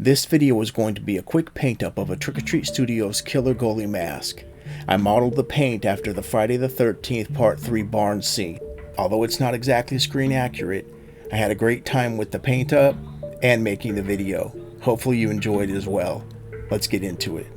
This video is going to be a quick paint up of a Trick or Treat Studios killer goalie mask. I modeled the paint after the Friday the 13th Part 3 barn scene. Although it's not exactly screen accurate, I had a great time with the paint up and making the video. Hopefully you enjoyed it as well. Let's get into it.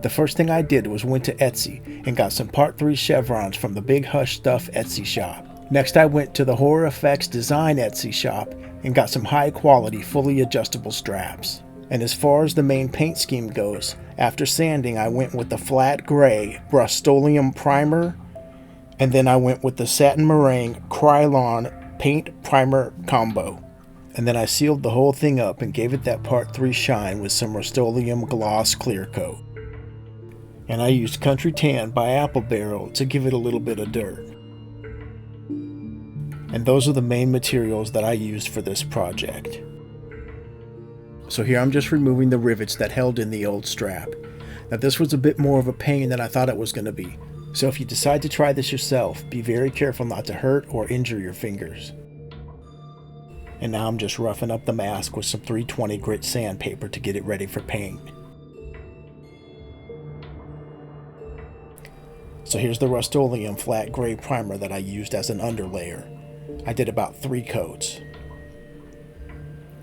The first thing I did was went to Etsy and got some Part 3 chevrons from the Big Hush Stuff Etsy shop. Next I went to the Horror Effects Design Etsy shop and got some high quality fully adjustable straps. And as far as the main paint scheme goes, after sanding I went with the flat gray Rust-Oleum primer, and then I went with the satin meringue Krylon paint primer combo. And then I sealed the whole thing up and gave it that Part 3 shine with some Rust-Oleum gloss clear coat. And I used Country Tan by Apple Barrel to give it a little bit of dirt. And those are the main materials that I used for this project. So here I'm just removing the rivets that held in the old strap. Now this was a bit more of a pain than I thought it was going to be. So if you decide to try this yourself, be very careful not to hurt or injure your fingers. And now I'm just roughing up the mask with some 320 grit sandpaper to get it ready for paint. So here's the Rust-Oleum flat gray primer that I used as an underlayer. I did about 3 coats.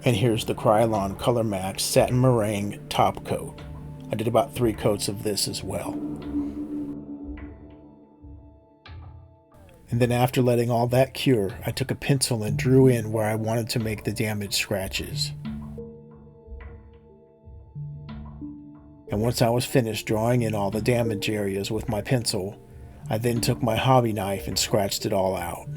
And here's the Krylon Color Max Satin Meringue top coat. I did about 3 coats of this as well. And then after letting all that cure, I took a pencil and drew in where I wanted to make the damaged scratches. And once I was finished drawing in all the damage areas with my pencil, I then took my hobby knife and scratched it all out.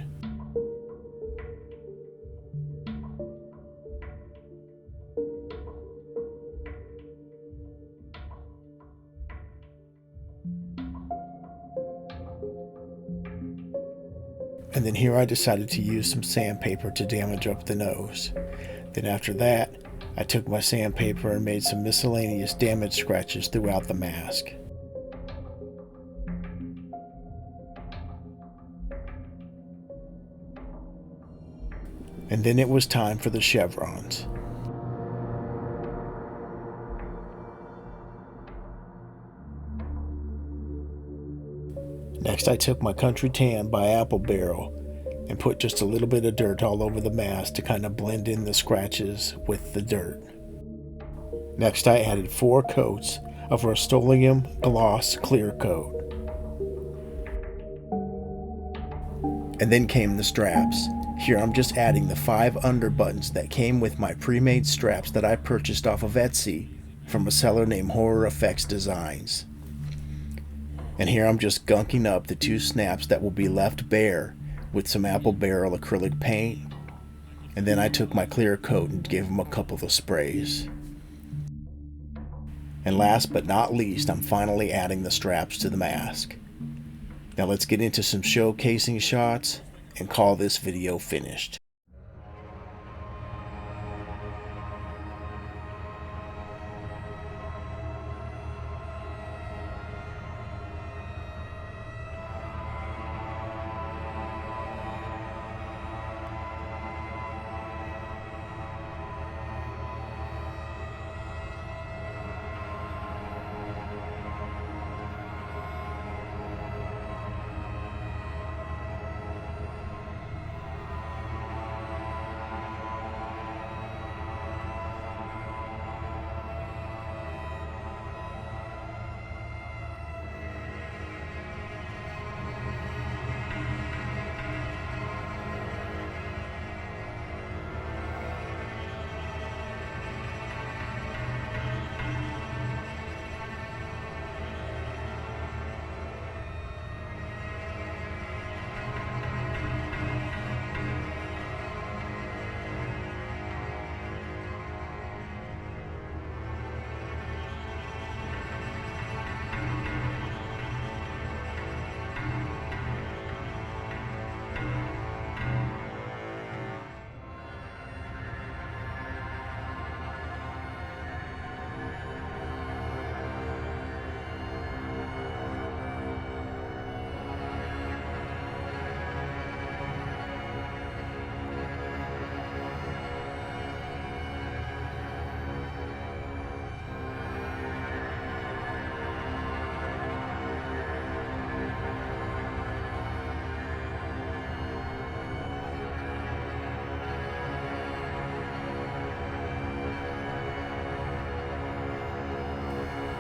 And then here I decided to use some sandpaper to damage up the nose. Then after that, I took my sandpaper and made some miscellaneous damage scratches throughout the mask. And then it was time for the chevrons. Next I took my Country Tan by Apple Barrel and put just a little bit of dirt all over the mask to kind of blend in the scratches with the dirt. Next I added 4 coats of Rust-Oleum gloss clear coat. And then came the straps. Here I'm just adding the 5 under buttons that came with my pre-made straps that I purchased off of Etsy from a seller named Horror Effects Designs. And here I'm just gunking up the 2 snaps that will be left bare with some Apple Barrel acrylic paint. And then I took my clear coat and gave them a couple of sprays. And last but not least, I'm finally adding the straps to the mask. Now let's get into some showcasing shots and call this video finished.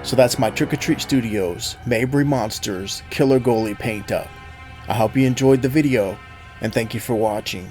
So that's my Trick or Treat Studios Mabry Monsters Killer Goalie paint up. I hope you enjoyed the video, and thank you for watching.